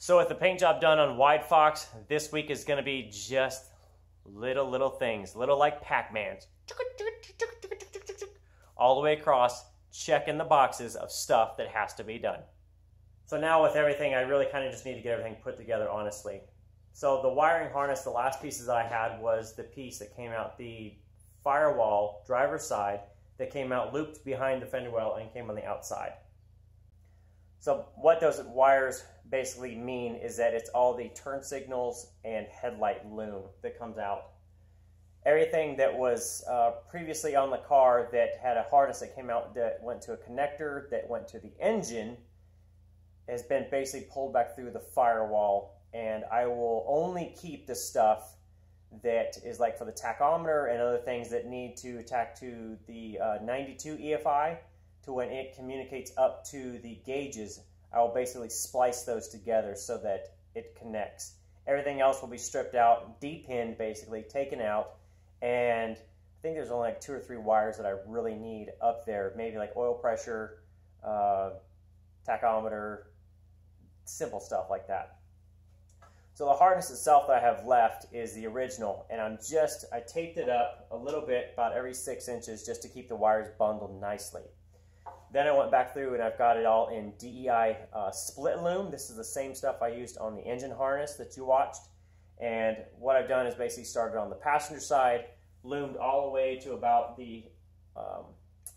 So with the paint job done on WideFox, this week is going to be just little things, little like Pac-Mans, all the way across, checking the boxes of stuff that has to be done. So now with everything, I really kind of just need to get everything put together, honestly. So the wiring harness, the last pieces I had was the piece that came out the firewall driver's side that came out looped behind the fender well and came on the outside. So what those wires basically mean is that it's all the turn signals and headlight loom that comes out. Everything that was previously on the car that had a harness that came out that went to a connector that went to the engine has been basically pulled back through the firewall, and I will only keep the stuff that is like for the tachometer and other things that need to attach to the 92 EFI to when it communicates up to the gauges. I will basically splice those together so that it connects. Everything else will be stripped out, depinned basically, taken out, and I think there's only like 2 or 3 wires that I really need up there, maybe like oil pressure, tachometer, simple stuff like that. So the harness itself that I have left is the original, and I taped it up a little bit, about every 6 inches, just to keep the wires bundled nicely. Then I went back through and I've got it all in DEI split loom. This is the same stuff I used on the engine harness that you watched. And what I've done is basically started on the passenger side, loomed all the way to about the,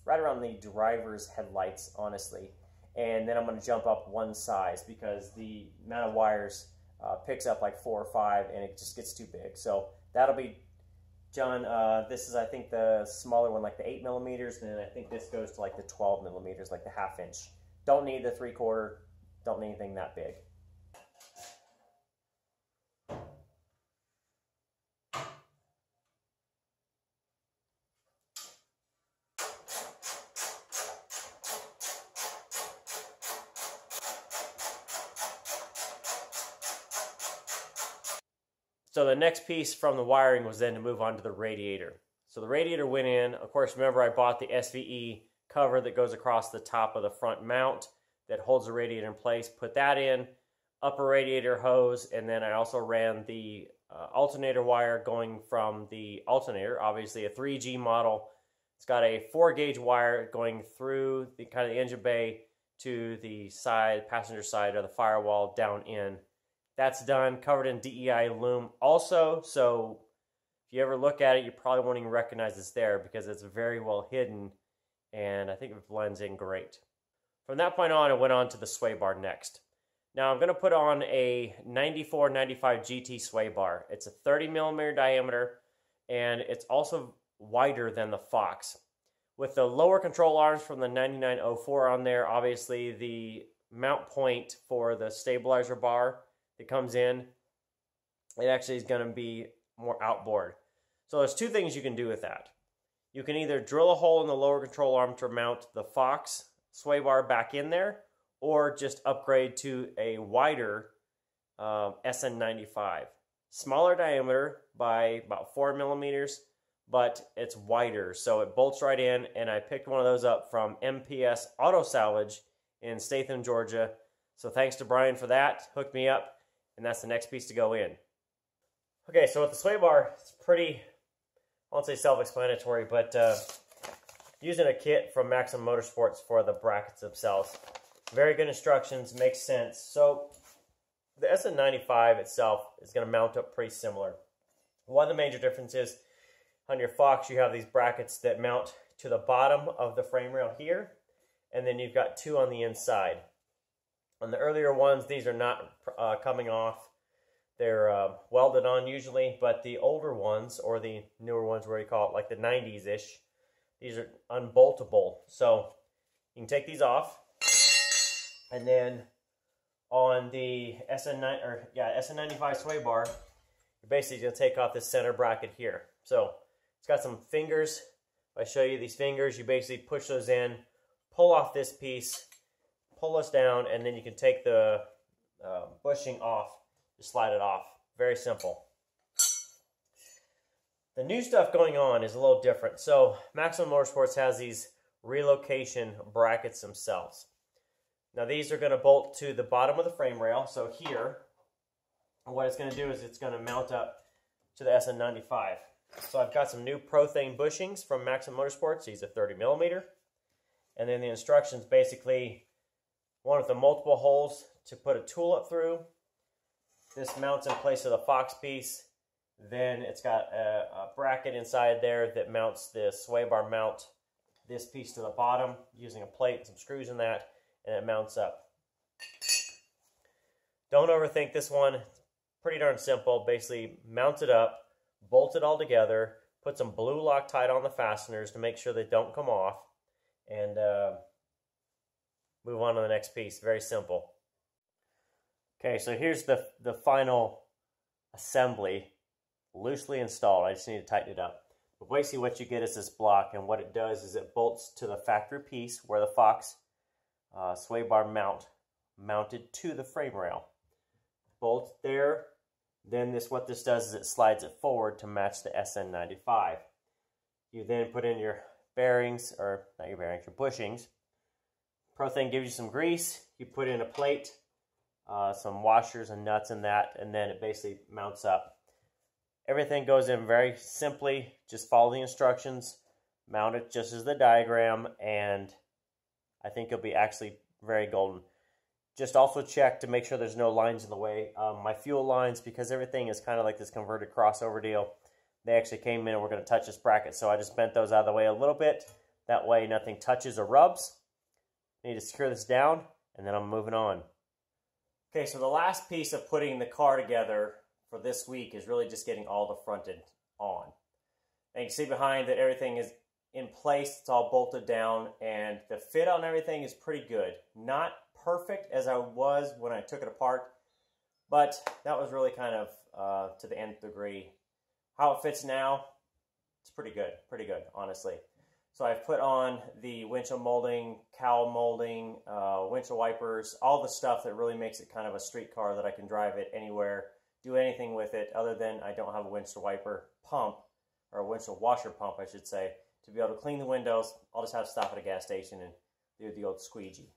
right around the driver's headlights, honestly. And then I'm going to jump up one size because the amount of wires picks up like 4 or 5 and it just gets too big. So that'll be John, this is I think the smaller one, like the 8 millimeters, and then I think this goes to like the 12 millimeters, like the 1/2 inch. Don't need the 3/4, don't need anything that big. So the next piece from the wiring was then to move on to the radiator. So the radiator went in. Of course, remember I bought the SVE cover that goes across the top of the front mount that holds the radiator in place. Put that in, upper radiator hose, and then I also ran the alternator wire going from the alternator, obviously a 3G model. It's got a 4-gauge wire going through the kind of the engine bay to the side, passenger side of the firewall down in. That's done, covered in DEI loom also, so if you ever look at it, you probably won't even recognize it's there because it's very well hidden, and I think it blends in great. From that point on, I went on to the sway bar next. Now I'm going to put on a 94-95 GT sway bar. It's a 30 millimeter diameter, and it's also wider than the Fox. With the lower control arms from the 9904 on there, obviously the mount point for the stabilizer bar that comes in, it actually is going to be more outboard. So there's 2 things you can do with that. You can either drill a hole in the lower control arm to mount the Fox sway bar back in there, or just upgrade to a wider SN95. Smaller diameter by about 4 millimeters, but it's wider, so it bolts right in, and I picked one of those up from MPS Auto Salvage in Statham, Georgia. So thanks to Brian for that, hooked me up, and that's the next piece to go in. Okay, so with the sway bar, it's pretty, I won't say self-explanatory, but using a kit from Maximum Motorsports for the brackets themselves. Very good instructions, makes sense. So the SN95 itself is going to mount up pretty similar. One of the major differences, on your Fox, you have these brackets that mount to the bottom of the frame rail here, and then you've got 2 on the inside. On the earlier ones, these are not coming off. They're welded on usually, but the older ones, or the newer ones where you call it like the 90s-ish, these are unboltable. So you can take these off, and then on the SN95 sway bar, you're basically going to take off this center bracket here. So it's got some fingers. If I show you these fingers, you basically push those in, pull off this piece, pull this down, and then you can take the bushing off, just slide it off. Very simple. The new stuff going on is a little different. So Maximum Motorsports has these relocation brackets themselves. Now these are going to bolt to the bottom of the frame rail. So here, what it's going to do is it's going to mount up to the SN95. So I've got some new Prothane bushings from Maximum Motorsports. These are 30mm. And then the instructions basically, one with the multiple holes to put a tool up through. This mounts in place of the Fox piece. Then it's got a bracket inside there that mounts the sway bar mount, this piece to the bottom using a plate and some screws in that, and it mounts up. Don't overthink this one. It's pretty darn simple. Basically mount it up, bolt it all together, put some blue Loctite on the fasteners to make sure they don't come off, and move on to the next piece. Very simple. Okay, so here's the final assembly, loosely installed. I just need to tighten it up. But basically what you get is this block, and what it does is it bolts to the factory piece where the Fox sway bar mounted to the frame rail. Bolt there. Then what this does is it slides it forward to match the SN95. You then put in your bearings, or not your bearings, your bushings. Prothane gives you some grease. You put in a plate, some washers and nuts in that, and then it basically mounts up. Everything goes in very simply. Just follow the instructions, mount it just as the diagram, and I think you'll be actually very golden. Just also check to make sure there's no lines in the way. My fuel lines, because everything is kind of like this converted crossover deal, they actually came in and we're going to touch this bracket. So I just bent those out of the way a little bit. That way nothing touches or rubs. I need to secure this down, and then I'm moving on. Okay, so the last piece of putting the car together for this week is really just getting all the fronted on. And you can see behind that everything is in place. It's all bolted down, and the fit on everything is pretty good. Not perfect as I was when I took it apart, but that was really kind of to the nth degree. How it fits now, it's pretty good, honestly. So I've put on the windshield molding, cowl molding, windshield wipers, all the stuff that really makes it kind of a street car that I can drive it anywhere, do anything with it, other than I don't have a windshield wiper pump, or a windshield washer pump, I should say, to be able to clean the windows. I'll just have to stop at a gas station and do the old squeegee.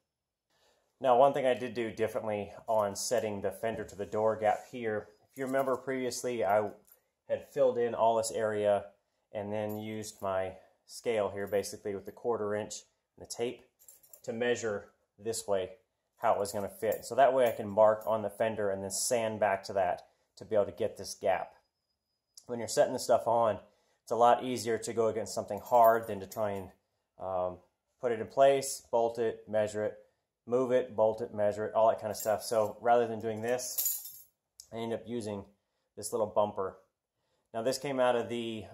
Now, one thing I did do differently on setting the fender to the door gap here, if you remember previously, I had filled in all this area and then used my scale here, basically with the 1/4 inch and the tape, to measure this way how it was going to fit. So that way I can mark on the fender and then sand back to that to be able to get this gap. When you're setting this stuff on, it's a lot easier to go against something hard than to try and put it in place, bolt it, measure it, move it, bolt it, measure it, all that kind of stuff. So rather than doing this, I ended up using this little bumper. Now this came out of the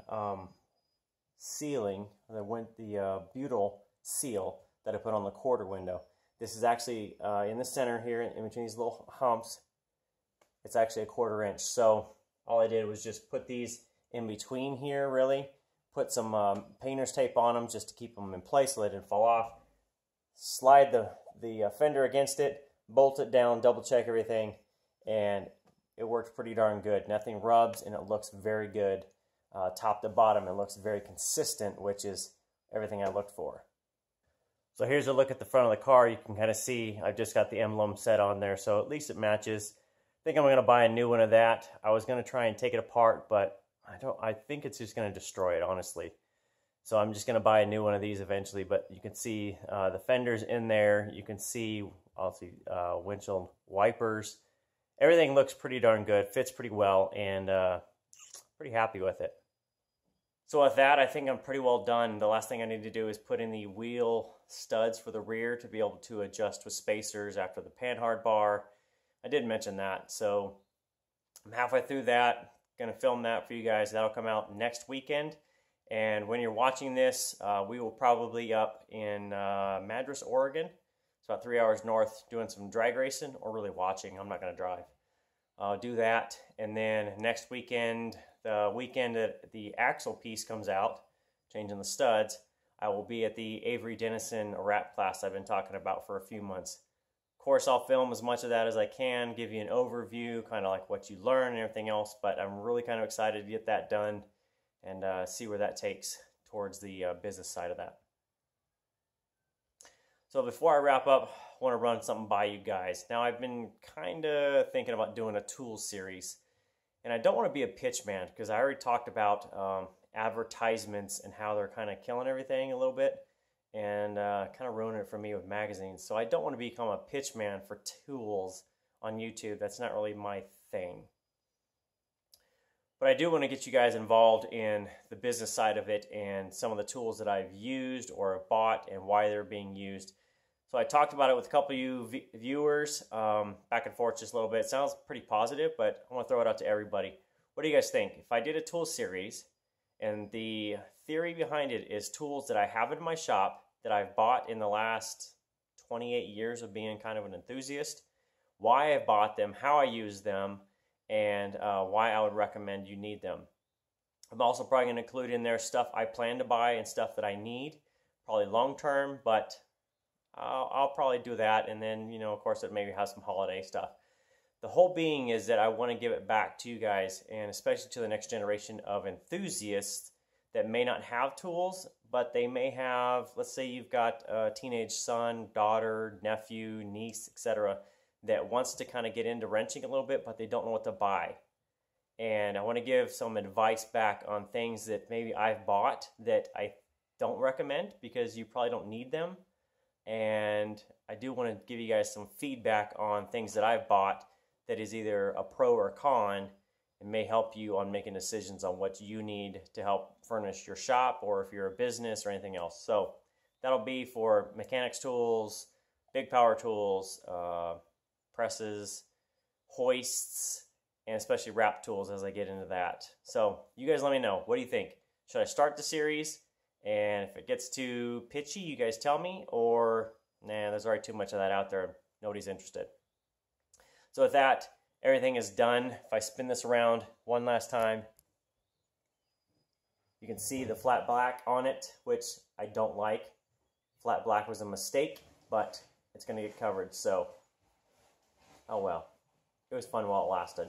sealing, the butyl seal that I put on the quarter window. This is actually in the center here, in between these little humps. It's actually a 1/4 inch. So all I did was just put these in between here, really. Put some painter's tape on them just to keep them in place so they didn't fall off. Slide the fender against it, bolt it down, double check everything, and it works pretty darn good. Nothing rubs, and it looks very good. Top to bottom, it looks very consistent, which is everything I looked for. So here's a look at the front of the car. You can kind of see I've just got the emblem set on there, so at least it matches. I think I'm going to buy a new one of that. I was going to try and take it apart, but I think it's just going to destroy it, honestly. So I'm just going to buy a new one of these eventually, but you can see the fenders in there. You can see also windshield wipers. Everything looks pretty darn good, fits pretty well, and pretty happy with it. So with that, I think I'm pretty well done. The last thing I need to do is put in the wheel studs for the rear to be able to adjust with spacers after the panhard bar. I did mention that, so I'm halfway through that. Going to film that for you guys. That'll come out next weekend. And when you're watching this, we will probably be up in Madras, Oregon. It's about 3 hours north, doing some drag racing, or really watching. I'm not going to drive. I'll do that, and then next weekend, the weekend that the axle piece comes out, changing the studs, I will be at the Avery Dennison wrap class I've been talking about for a few months. Of course, I'll film as much of that as I can, give you an overview, kind of like what you learn and everything else, but I'm really kind of excited to get that done and see where that takes towards the business side of that. So before I wrap up, want to run something by you guys. Now, I've been kind of thinking about doing a tools series, and I don't want to be a pitch man because I already talked about advertisements and how they're kind of killing everything a little bit and kind of ruining it for me with magazines. So I don't want to become a pitch man for tools on YouTube. That's not really my thing. But I do want to get you guys involved in the business side of it and some of the tools that I've used or have bought and why they're being used. So I talked about it with a couple of you viewers, back and forth just a little bit. It sounds pretty positive, but I want to throw it out to everybody. What do you guys think? If I did a tool series, and the theory behind it is tools that I have in my shop that I've bought in the last 28 years of being kind of an enthusiast, why I bought them, how I use them, and why I would recommend you need them. I'm also probably going to include in there stuff I plan to buy and stuff that I need, probably long term, but I'll probably do that, and then, you know, of course, it maybe has some holiday stuff. The whole being is that I want to give it back to you guys, and especially to the next generation of enthusiasts that may not have tools, but they may have, let's say you've got a teenage son, daughter, nephew, niece, etc., that wants to kind of get into wrenching a little bit, but they don't know what to buy. And I want to give some advice back on things that maybe I've bought that I don't recommend because you probably don't need them. And I do want to give you guys some feedback on things that I've bought that is either a pro or con and may help you on making decisions on what you need to help furnish your shop or if you're a business or anything else. So that'll be for mechanics tools, big power tools, presses, hoists, and especially wrap tools as I get into that. So you guys let me know. What do you think? Should I start the series? And if it gets too pitchy, you guys tell me, or nah, there's already too much of that out there. Nobody's interested. So with that, everything is done. If I spin this around one last time, you can see the flat black on it, which I don't like. Flat black was a mistake, but it's going to get covered, so oh well. It was fun while it lasted.